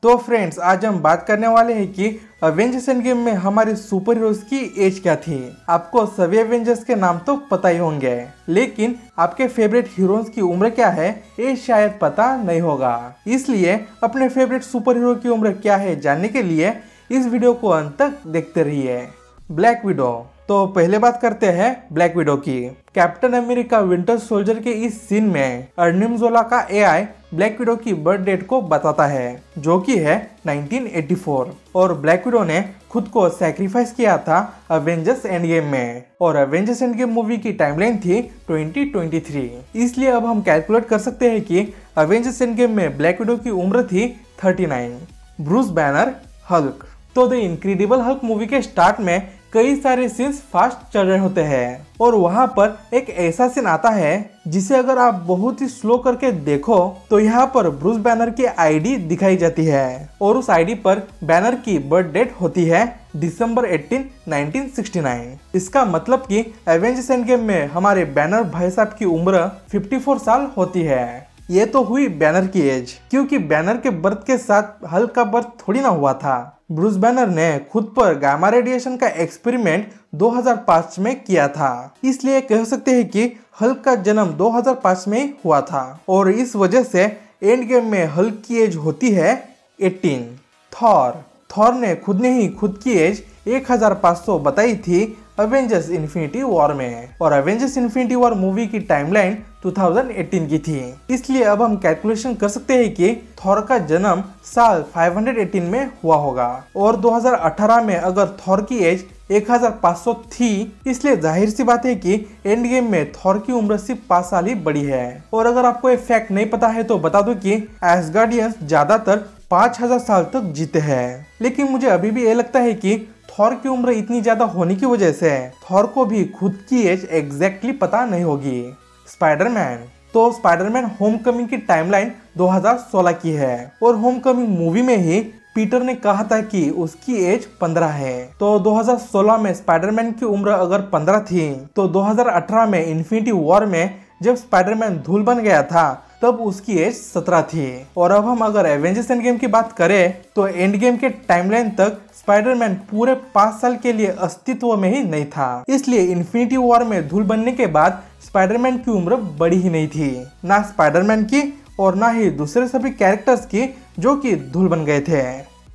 तो फ्रेंड्स, आज हम बात करने वाले हैं कि अवेंजर्स एंड गेम में हमारे सुपर हीरोज की एज क्या थी। आपको सभी एवेंजर्स के नाम तो पता ही होंगे, लेकिन आपके फेवरेट हीरोज की उम्र क्या है ये शायद पता नहीं होगा। इसलिए अपने फेवरेट सुपर हीरो की उम्र क्या है जानने के लिए इस वीडियो को अंत तक देखते रहिए। Black window. तो पहले बात करते हैं ब्लैक विडो की। कैप्टन अमेरिका विंटर सोल्जर के इस सीन में अर्निम जोला का एआई ब्लैक विडो की बर्थ डेट को बताता है, जो कि है 1984, और ब्लैक विडो ने खुद को सैक्रिफाइस किया था अवेंजर्स एंड गेम में, और अवेंजर्स एंड गेम मूवी की टाइमलाइन थी 2023। इसलिए अब हम कैलकुलेट कर सकते हैं कि अवेंजर्स एंड गेम में ब्लैक विडो की उम्र थी 39। Bruce banner Hulk. तो द इनक्रेडिबल हल्क मूवी के स्टार्ट में कई सारे सीन्स फास्ट चल रहे होते हैं, और वहां पर एक ऐसा सीन आता है जिसे अगर आप बहुत ही स्लो करके देखो तो यहाँ पर ब्रूस बैनर की आईडी दिखाई जाती है, और उस आईडी पर बैनर की बर्थ डेट होती है दिसंबर 18, 1969। इसका मतलब कि एवेंजर्स एंड गेम में हमारे बैनर भाई साहब की उम्र 54 साल होती है। ये तो हुई बैनर की एज, क्योंकि बैनर के बर्थ के साथ हल्क का बर्थ थोड़ी ना हुआ था। ब्रूस बैनर ने खुद पर गामा रेडिएशन का एक्सपेरिमेंट 2005 में किया था, इसलिए कह सकते हैं कि हल्क का जन्म 2005 में ही हुआ था, और इस वजह से एंड गेम में हल्क की एज होती है 18। थॉर ने खुद की एज 1500 बताई थी अवेंजर्स इन्फिनिटी वॉर में, और अवेंजर्स इन्फिनिटी वॉर मूवी की टाइमलाइन 2018 की थी। इसलिए अब हम कैलकुलेशन कर सकते हैं कि थॉर का जन्म साल 518 में हुआ होगा, और 2018 में अगर थॉर की एज 1500 थी, इसलिए जाहिर सी बात है कि एंड गेम में थॉर की उम्र सिर्फ 5 साल ही बड़ी है। और अगर आपको ये फैक्ट नहीं पता है तो बता दो कि एसगार्डियंस ज्यादातर 5000 साल तक जीते हैं, लेकिन मुझे अभी भी ये लगता है कि थॉर की उम्र इतनी ज्यादा होने की वजह से थॉर को भी खुद की एज एग्जैक्टली पता नहीं होगी। स्पाइडरमैन। तो स्पाइडरमैन होमकमिंग की टाइमलाइन 2016 की है, और होमकमिंग मूवी में ही पीटर ने कहा था कि उसकी एज 15 है। तो 2016 में स्पाइडरमैन की उम्र अगर 15 थी, तो 2018 में इन्फिनिटी वॉर में जब स्पाइडरमैन धूल बन गया था तब उसकी एज 17 थी। और अब हम अगर एवेंजर्स एंड गेम की बात करें तो एंड गेम के टाइमलाइन तक स्पाइडरमैन पूरे 5 साल के लिए अस्तित्व में ही नहीं था, इसलिए इन्फिनिटी वॉर में धूल बनने के बाद स्पाइडरमैन की उम्र बड़ी ही नहीं थी, ना स्पाइडरमैन की और ना ही दूसरे सभी कैरेक्टर्स की जो कि धूल बन गए थे।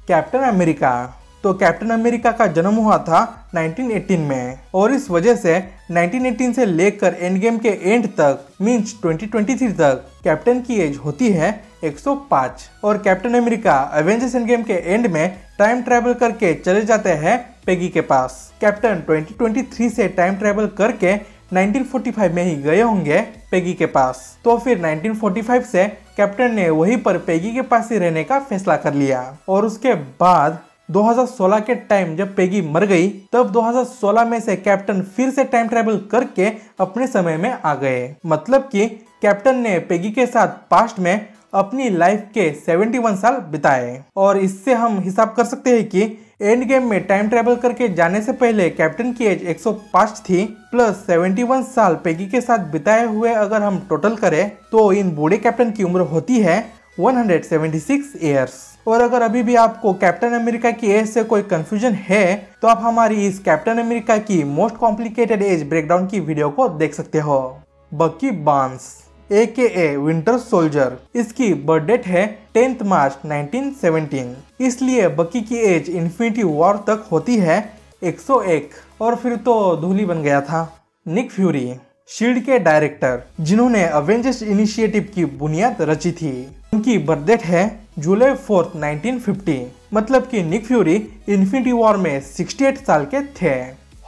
Captain America. तो कैप्टन अमेरिका का जन्म हुआ था 1918 में, और इस वजह से 1918 से लेकर एंड गेम के एंड तक मींस 2023 तक कैप्टन की एज होती है 105। और captain America Avengers end game के एंड में टाइम ट्रैवल करके चले जाते हैं पेगी के पास। कैप्टन 2023 से टाइम ट्रैवल करके 1945 में ही गए होंगे पेगी के पास। तो फिर 1945 से कैप्टन ने वहीं पर पेगी के पास ही रहने का फैसला कर लिया, और उसके बाद 2016 के टाइम जब पेगी मर गई तब 2016 में से कैप्टन फिर से टाइम ट्रैवल करके अपने समय में आ गए। मतलब कि कैप्टन ने पेगी के साथ पास्ट में अपनी लाइफ के 71 साल बिताए, और इससे हम हिसाब कर सकते हैं कि एंड गेम में टाइम ट्रैवल करके जाने से पहले कैप्टन की एज 105 थी, प्लस 71 साल पेगी के साथ बिताए हुए अगर हम टोटल करें तो इन बूढ़े कैप्टन की उम्र होती है 176 ईयर्स। और अगर अभी भी आपको कैप्टन अमेरिका की एज से कोई कंफ्यूजन है तो आप हमारी इस कैप्टन अमेरिका की मोस्ट कॉम्प्लिकेटेड एज ब्रेकडाउन की वीडियो को देख सकते हो। बकी बार्न्स AKA विंटर सोल्जर। इसकी बर्थ डेट है 10 मार्च 1917, इसलिए बकी की एज इन्फिनिटी वॉर तक होती है 101, और फिर तो धूली बन गया था। निक फ्यूरी, शील्ड के डायरेक्टर जिन्होंने अवेंजर्स इनिशिएटिव की बुनियाद रची थी, उनकी बर्थ डेट है जुलाई 4, 1950, मतलब कि निक फ्यूरी इन्फिनिटी वॉर में 68 साल के थे।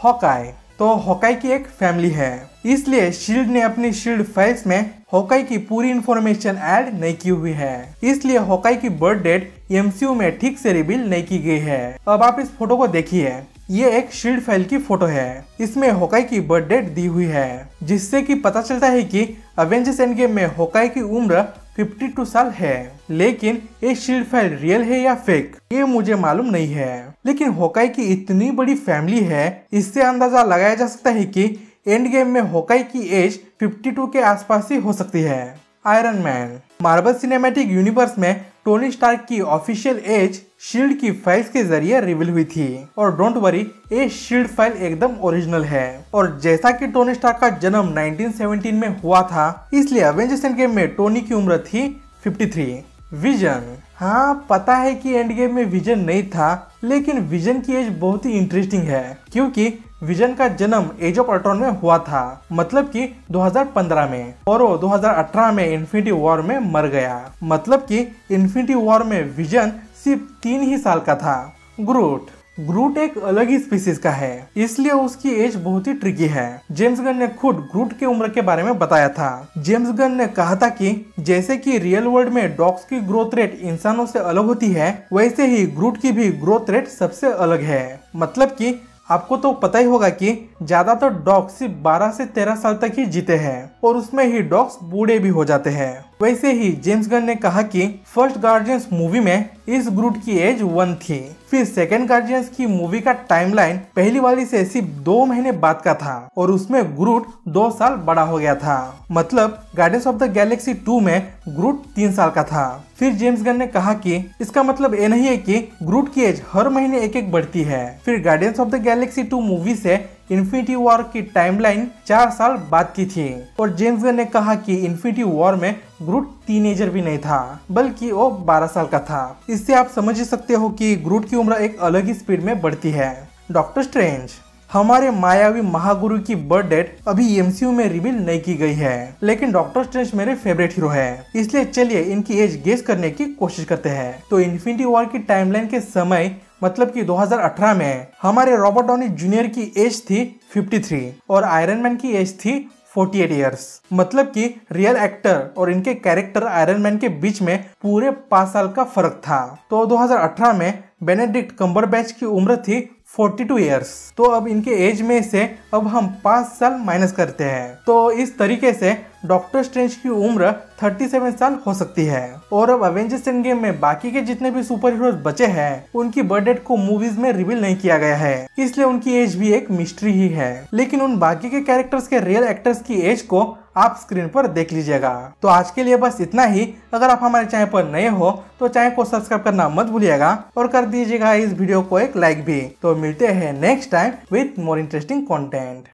हॉकाई। तो हॉकाई की एक फैमिली है, इसलिए शील्ड ने अपनी शील्ड फाइल्स में हॉकाई की पूरी इंफॉर्मेशन ऐड नहीं की हुई है, इसलिए हॉकाई की बर्थ डेट MCU में ठीक से रिवील नहीं की गई है। अब आप इस फोटो को देखिए, ये एक शील्ड फाइल की फोटो है, इसमें हॉकाई की बर्थ डेट दी हुई है, जिससे कि पता चलता है कि अवेंजर्स एंड गेम में हॉकाई की उम्र 52 साल है। लेकिन ये शील्ड फाइल रियल है या फेक ये मुझे मालूम नहीं है, लेकिन हॉकाई की इतनी बड़ी फैमिली है, इससे अंदाजा लगाया जा सकता है कि एंड गेम में हॉकाई की एज 52 के आसपास ही हो सकती है। Iron man. Marvel cinematic universe में टोनी स्टार्क की ऑफिशियल एज शील्ड की फाइल्स के जरिए रिवील हुई थी। और डोंट वरी, ये शील्ड फाइल एकदम ओरिजिनल है। और जैसा कि टोनी स्टार्क का जन्म 1917 में हुआ था, इसलिए एवेंजर्स एंड गेम में टोनी की उम्र थी 53। विजन, हाँ पता है कि एंड गेम में विजन नहीं था, लेकिन विजन की एज बहुत ही इंटरेस्टिंग है क्योंकि विजन का जन्म एज ऑफ अल्ट्रॉन में हुआ था, मतलब कि 2015 में, और वो 2018 में इन्फिनिटी वॉर में मर गया। मतलब कि इन्फिनिटी वॉर में विजन सिर्फ 3 ही साल का था। ग्रूट एक अलग ही स्पीसीज का है, इसलिए उसकी एज बहुत ही ट्रिकी है। जेम्स गन ने खुद ग्रूट की उम्र के बारे में बताया था। जेम्स गन ने कहा था कि जैसे कि रियल वर्ल्ड में डॉग्स की ग्रोथ रेट इंसानों से अलग होती है, वैसे ही ग्रूट की भी ग्रोथ रेट सबसे अलग है। मतलब कि आपको तो पता ही होगा कि ज्यादातर डॉग्स सिर्फ 12 से 13 साल तक ही जीते हैं और उसमें ही डॉग्स बूढ़े भी हो जाते हैं। वैसे ही जेम्स गन ने कहा कि फर्स्ट गार्डियंस मूवी में इस ग्रूट की एज 1 थी। फिर सेकंड गार्डियंस की मूवी का टाइमलाइन पहली वाली से सिर्फ 2 महीने बाद का था और उसमें ग्रूट 2 साल बड़ा हो गया था। मतलब गार्डियंस ऑफ द गैलेक्सी 2 में ग्रूट 3 साल का था। फिर जेम्स गन ने कहा कि इसका मतलब ये नहीं है कि ग्रूट की एज हर महीने एक बढ़ती है। फिर guardians of the Galaxy 2 movie से इन्फिनिटी वॉर की टाइमलाइन 4 साल बाद की थी और जेम्स गन ने कहा कि इन्फिनिटी वॉर में ग्रूट टीनेजर भी नहीं था, बल्कि वो 12 साल का था। इससे आप समझ ही सकते हो कि ग्रूट की उम्र एक अलग ही स्पीड में बढ़ती है। डॉक्टर स्ट्रेंज, हमारे मायावी महागुरु की बर्थ डेट अभी एमसीयू में रिवील नहीं की गई है, लेकिन डॉक्टर स्ट्रेंज मेरे फेवरेट हीरो है, इसलिए चलिए इनकी एज गेस करने की कोशिश करते हैं। तो इन्फिनिटी वॉर की टाइमलाइन के समय, मतलब कि 2018 में हमारे रॉबर्ट डॉनी जूनियर की एज थी 53 और आयरन मैन की एज थी 48 इयर्स। मतलब कि रियल एक्टर और इनके कैरेक्टर आयरन मैन के बीच में पूरे 5 साल का फर्क था। तो 2018 में बेनेडिक्ट कम्बरबैच की उम्र थी 42 इयर्स। तो अब इनके एज में से अब हम 5 साल माइनस करते हैं, तो इस तरीके से डॉक्टर स्ट्रेंज की उम्र 37 साल हो सकती है। और अब एवेंजर्स एंड गेम में बाकी के जितने भी सुपर हीरोज बचे हैं, उनकी बर्थ डेट को मूवीज में रिवील नहीं किया गया है, इसलिए उनकी एज भी एक मिस्ट्री ही है। लेकिन उन बाकी के कैरेक्टर्स के रियल एक्टर्स की एज को आप स्क्रीन पर देख लीजिएगा। तो आज के लिए बस इतना ही। अगर आप हमारे चैनल पर नए हो तो चैनल को सब्सक्राइब करना मत भूलिएगा और कर दीजिएगा इस वीडियो को एक लाइक भी। तो मिलते हैं next time with more interesting content.